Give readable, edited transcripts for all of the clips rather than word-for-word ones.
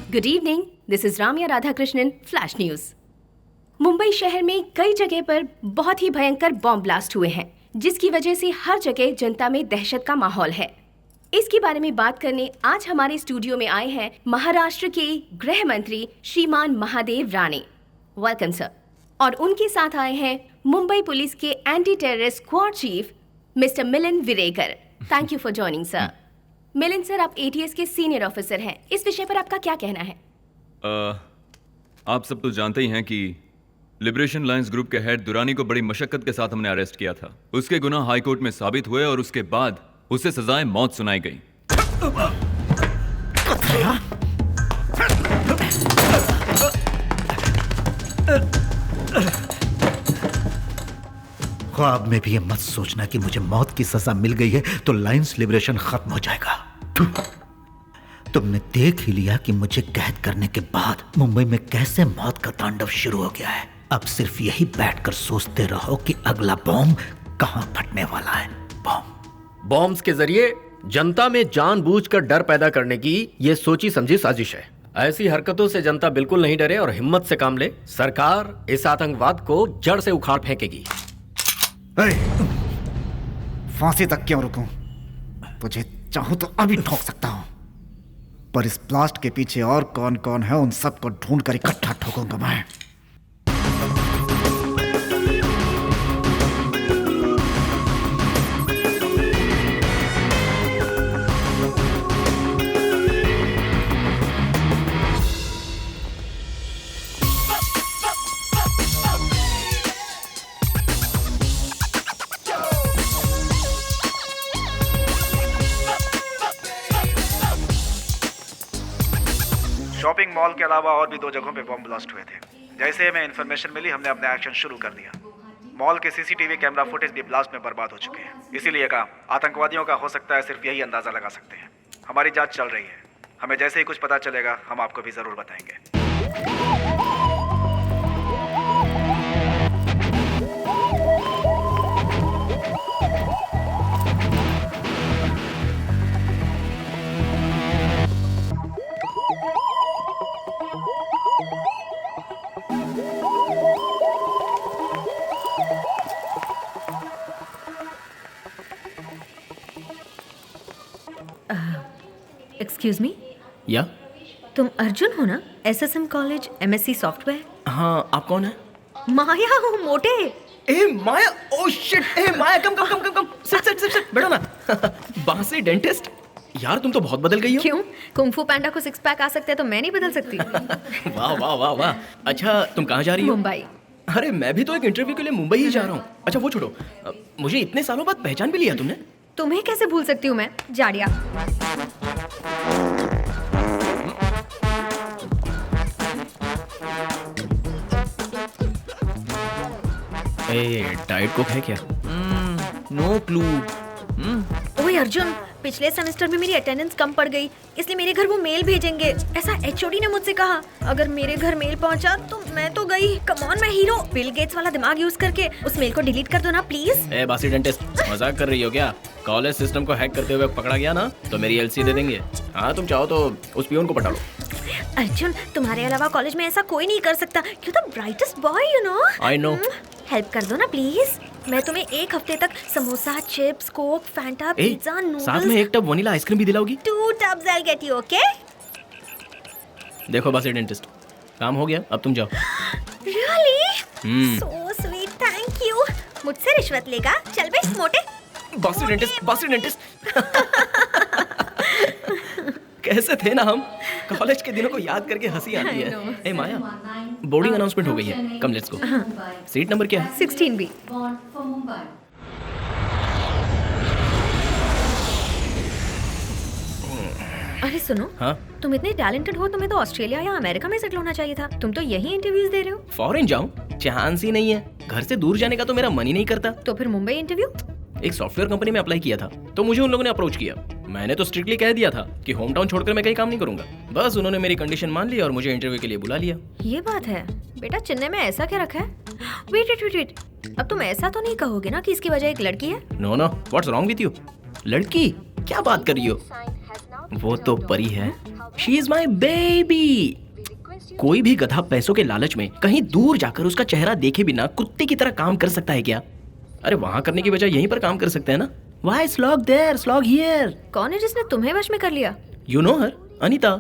Good evening, this is Ramiya Radhakrishnan, flash news. Mumbai शहर में कई जगह पर बहुत ही भयंकर बॉम्ब ब्लास्ट हुए हैं, जिसकी वजह से हर जगह जनता में दहशत का माहौल है। इसके बारे में बात करने आज हमारे स्टूडियो में आए हैं महाराष्ट्र के गृह मंत्री श्रीमान महादेव राणे। Welcome sir. और उनके साथ आए हैं मुंबई पुलिस के anti terrorist squad chief mister Milind Virekar. Thank you for joining sir. Milind sir, आप एटीएस के सीनियर ऑफिसर हैं, इस विषय पर आपका क्या कहना है? आप सब तो जानते ही हैं कि लिबरेशन लायंस ग्रुप के हेड दुरानी को बड़ी मशक्कत के साथ हमने अरेस्ट किया था। उसके गुनाह हाई कोर्ट में साबित हुए और उसके बाद उसे सजाए मौत सुनाई गई। ख्वाब में भी ये मत सोचना कि मुझे मौत की सजा मिल गई है तो लायंस लिबरेशन खत्म हो जाएगा। तुमने देख ही लिया कि मुझे कैद करने के बाद मुंबई में कैसे मौत का तांडव शुरू हो गया है। अब सिर्फ यही बैठकर सोचते रहो कि अगला बॉम्ब कहां फटने वाला है। बॉम्ब्स के जरिए जनता में जानबूझकर डर पैदा करने की ये सोची समझी साजिश है। ऐसी हरकतों से जनता बिल्कुल नहीं डरे और हिम्मत से काम ले। सरकार इस आतंकवाद को जड़ से उखाड़ फेंकेगी। फांसी तक क्यों रुकूं? तुझे चाहूं तो अभी ठोक सकता हूं, पर इस ब्लास्ट के पीछे और कौन कौन है उन सबको ढूंढ कर इकट्ठा ठोकूंगा मैं। शॉपिंग मॉल के अलावा और भी 2 जगहों पे बॉम्ब ब्लास्ट हुए थे। जैसे हमें इन्फॉर्मेशन मिली, हमने अपने एक्शन शुरू कर दिया। मॉल के सीसीटीवी कैमरा फुटेज भी ब्लास्ट में बर्बाद हो चुके हैं। इसीलिए कहा आतंकवादियों का हो सकता है, सिर्फ यही अंदाजा लगा सकते हैं। हमारी जांच चल रही है, हमें जैसे ही कुछ पता चलेगा हम आपको भी जरूर बताएंगे। एक्सक्यूज मी, या तुम अर्जुन हो ना? SSM college MSc software. हाँ, आप कौन है? माया हूँ, मोटे। ए माया, ओ शिट, ए माया, कम सिट बैठो ना। बांसी डेंटिस्ट, यार तुम तो बहुत बदल गई हो। क्यों? कुंफू पैंडा को 6 पैक आ सकते हैं तो मैं नहीं बदल सकती? वाह वाह वाह वाह। अच्छा, तुम कहाँ जा रही हो? मुंबई। अरे मैं भी तो एक इंटरव्यू के लिए मुंबई ही जा रहा हूँ। अच्छा वो छोड़ो, मुझे इतने सालों बाद पहचान भी लिया तुमने। तुम्हें कैसे भूल सकती हूँ मैं, जाड़िया। डाइट कोक है क्या? No clue. ओए अर्जुन, पिछले सेमेस्टर में मेरी अटेंडेंस कम पड़ गई, इसलिए मेरे घर वो मेल भेजेंगे, ऐसा एचओडी ने मुझसे कहा। अगर मेरे घर मेल पहुंचा तो मैं तो गई। कम ऑन, मैं हीरो। बिल गेट्स वाला दिमाग यूज करके उस मेल को डिलीट कर दो ना प्लीज। ए बासी डेंटिस्ट, मजाक कर रही हो क्या? कॉलेज सिस्टम को हैक करते हुए पकड़ा गया ना तो मेरी एलसी दे देंगे। हाँ, तुम चाहो तो उस पियून को पटा लो। अर्जुन, तुम्हारे अलावा कॉलेज में ऐसा कोई नहीं कर सकता। You the brightest boy, you know. I know. Help कर दो ना प्लीज। मैं तुम्हें 1 हफ्ते तक samosa, chips, Coke, Fanta, pizza, noodles, साथ में 1 टब वनीला आइसक्रीम भी दिलाओगी? 2 tubs I'll get you, okay? देखो बासी डेंटिस्ट, काम हो गया, अब तुम जाओ। Really? So sweet, thank you. मुझसे रिश्वत लेगा? चल बे मोटे। बासी डेंटिस्ट। कैसे थे ना हम? कॉलेज के दिनों को याद करके हंसी आती है। ए माया, बोर्डिंग अनाउंसमेंट हो गई है, come let's go. Seat number क्या है? 16B। अरे सुनो, हाँ? तुम इतने टैलेंटेड हो, तुम्हें तो ऑस्ट्रेलिया या अमेरिका में सेटल होना चाहिए था। तुम तो यही इंटरव्यूज दे रहे हो। फॉरेन जाऊं? चांस ही नहीं है। घर से दूर जाने का तो मेरा मन ही नहीं करता। तो फिर मुंबई इंटरव्यू? एक सॉफ्टवेयर कंपनी में अप्लाई किया था तो मुझे उन लोगों ने अप्रोच किया। मैंने तो स्ट्रिक्टली कह दिया था कि होम टाउन छोड़कर मैं कहीं काम नहीं करूंगा। बस उन्होंने मेरी कंडीशन मान ली और मुझे इंटरव्यू के लिए बुला लिया। ये बात है बेटा, चेन्नई में ऐसा क्या रखा है? वेट, अब तुम ऐसा तो नहीं कहोगे ना कि इसकी वजह एक लड़की है? No, what's wrong with you? लड़की? क्या बात कर रही हो? वो तो परी है। She is my baby. कोई भी गधा पैसों के लालच में कहीं दूर जाकर उसका चेहरा देखे बिना कुत्ते की तरह काम कर सकता है क्या? अरे वहां करने की बजाय यहीं पर काम कर सकते हैं ना। Why slog there, slog here? कौन है जिसने तुम्हें वश में कर लिया? You know her, Anita.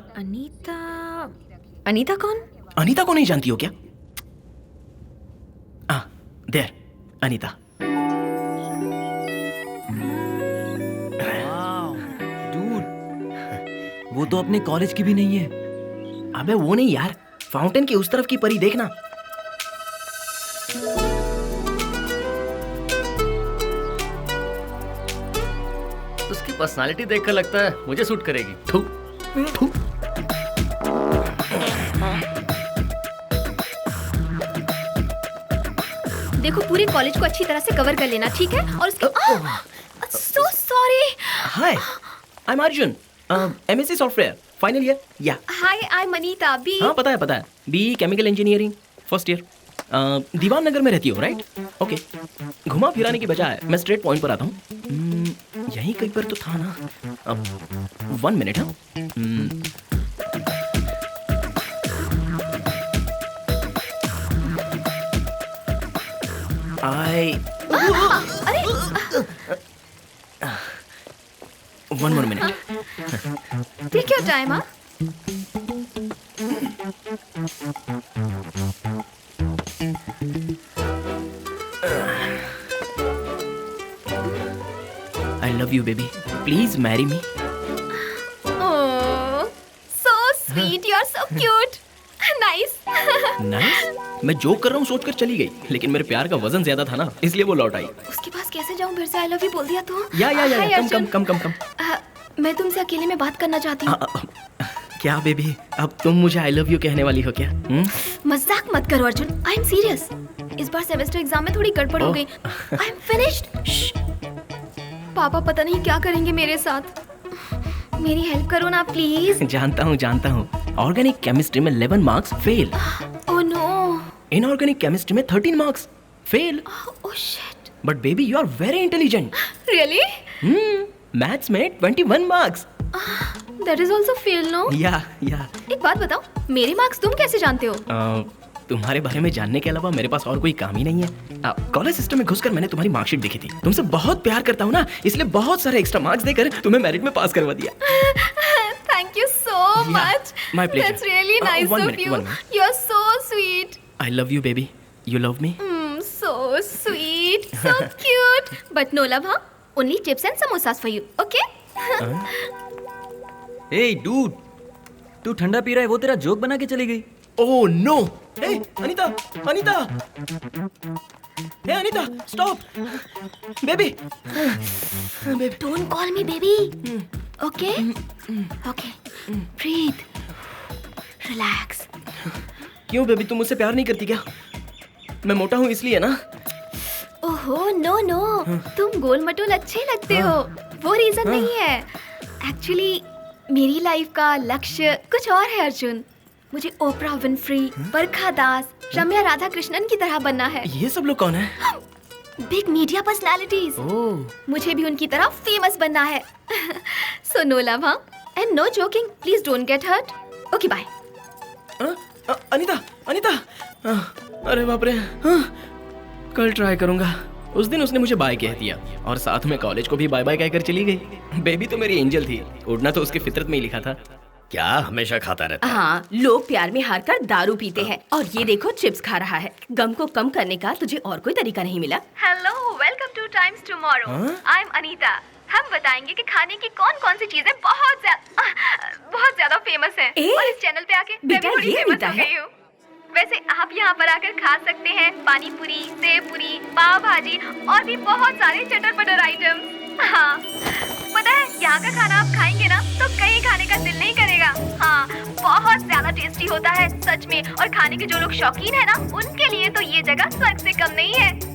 Anita कौन? अनीता को नहीं जानती हो क्या? there, अनीता। डूड, वो तो अपने कॉलेज की भी नहीं है। अबे वो नहीं यार, फाउंटेन की उस तरफ की परी देखना। उसकी पर्सनालिटी देखकर लगता है मुझे सूट करेगी। थू, थू। देखो पूरे कॉलेज को अच्छी तरह से कवर कर लेना, ठीक है? और उसके so sorry. Hi, I am Arjun, MSc software final year. या hi, I am Anita B. हाँ पता है, B chemical engineering first year. Diwan Nagar में रहती हो राइट? ओके, घुमा फिराने की बजाय मैं स्ट्रेट पॉइंट पर आता हूँ। यहीं कहीं पर तो था ना। 1 मिनट। हाँ, अरे 1 more minute. Take your time. हाँ I love you baby. Please marry me. Oh, so sweet. You are so cute. Nice. Nice? मैं जोक कर रहा हूँ सोचकर चली गई, लेकिन मेरे प्यार का वजन ज्यादा था ना, इसलिए वो लौट आई। उसके पास कैसे जाऊँ? फिर से आई लव यू बोल दिया तो। या कम। मैं तुमसे अकेले में बात करना चाहती हूँ। क्या बेबी, अब तुम मुझे आई लव यू कहने वाली हो क्या? मजाक मत करो अर्जुन, आई एम सीरियस। इस बार सेमेस्टर एग्जाम में थोड़ी गड़बड़ हो गई। I am finished. पापा पता नहीं क्या करेंगे मेरे साथ। मेरी हेल्प करो ना प्लीज। जानता हूँ। ऑर्गेनिक केमिस्ट्री में 11 marks fail. Oh no. Inorganic chemistry में 13 marks fail. Oh shit. But baby you are very intelligent. Really? Maths में 21 marks. That is also fail no? या एक बात बताओ, मेरे मार्क्स तुम कैसे जानते हो? तुम्हारे बारे में जानने के अलावा मेरे पास और कोई काम ही नहीं है। कॉलेज सिस्टम में घुसकर मैंने तुम्हारी मार्कशीट देखी थी। तुमसे बहुत प्यार करता हूँ ना, इसलिए बहुत सारे एक्स्ट्रा मार्क्स देकर तुम्हें मेरिट में पास करवा दिया। Thank you so much. My pleasure. That's really nice one of minute, you. one minute. You're so sweet. I love you baby. You love me? So sweet, so cute. But no love, huh? Only chips and samosas for you, okay? A dude, तू ठंडा P रहा है, वो तेरा joke बना के चली गई। Oh no! Hey, Anita! Hey, Anita, stop! Baby! Baby. Don't call me baby. Okay? Okay. Breathe. Relax. क्यों बेबी, तुम मुझसे प्यार नहीं करती क्या? मैं मोटा हूँ इसलिए ना? ओहो नो, तुम गोल मटोल अच्छे लगते हो, वो रीजन नहीं है। एक्चुअली मेरी लाइफ का लक्ष्य कुछ और है अर्जुन। मुझे ओपरा विनफ्री, बरखा दास, रम्या राधा कृष्णन की तरह बनना है। ये सब लोग कौन है? Big media personalities. मुझे भी उनकी तरह फेमस बनना है। सो नो लव, हाँ, and no joking, please don't get hurt. Okay bye. Anita, अरे बाप रे, कल ट्राई करूंगा। उस दिन उसने मुझे बाय कह दिया और साथ में कॉलेज को भी बाय बाय कहकर चली गई। बेबी तो मेरी एंजल थी, उड़ना तो उसकी फितरत में ही लिखा था। क्या हमेशा खाता रहता है? हाँ, लोग प्यार में हार कर दारू पीते हैं और ये देखो चिप्स खा रहा है। गम को कम करने का तुझे और कोई तरीका नहीं मिला? Hello, welcome two times tomorrow. I am Anita. हम बताएंगे कि खाने की कौन-कौन सी चीजें बहुत ज्यादा फेमस हैं। और इस चैनल पे आके मैं भी बड़ी फेमस हो गई हूँ। वैसे आप यहाँ पर आकर खा सकते हैं पानी पूरी, सेव पूरी, पाव भाजी और भी बहुत सारे चटर पटर आइटम्स। हाँ, पता है यहाँ का खाना आप खाएंगे ना तो कहीं खाने का दिल नहीं करेगा। हाँ, बहुत ज्यादा टेस्टी होता है सच में। और खाने के जो लोग शौकीन है ना, उनके लिए तो ये जगह स्वर्ग से कम नहीं है।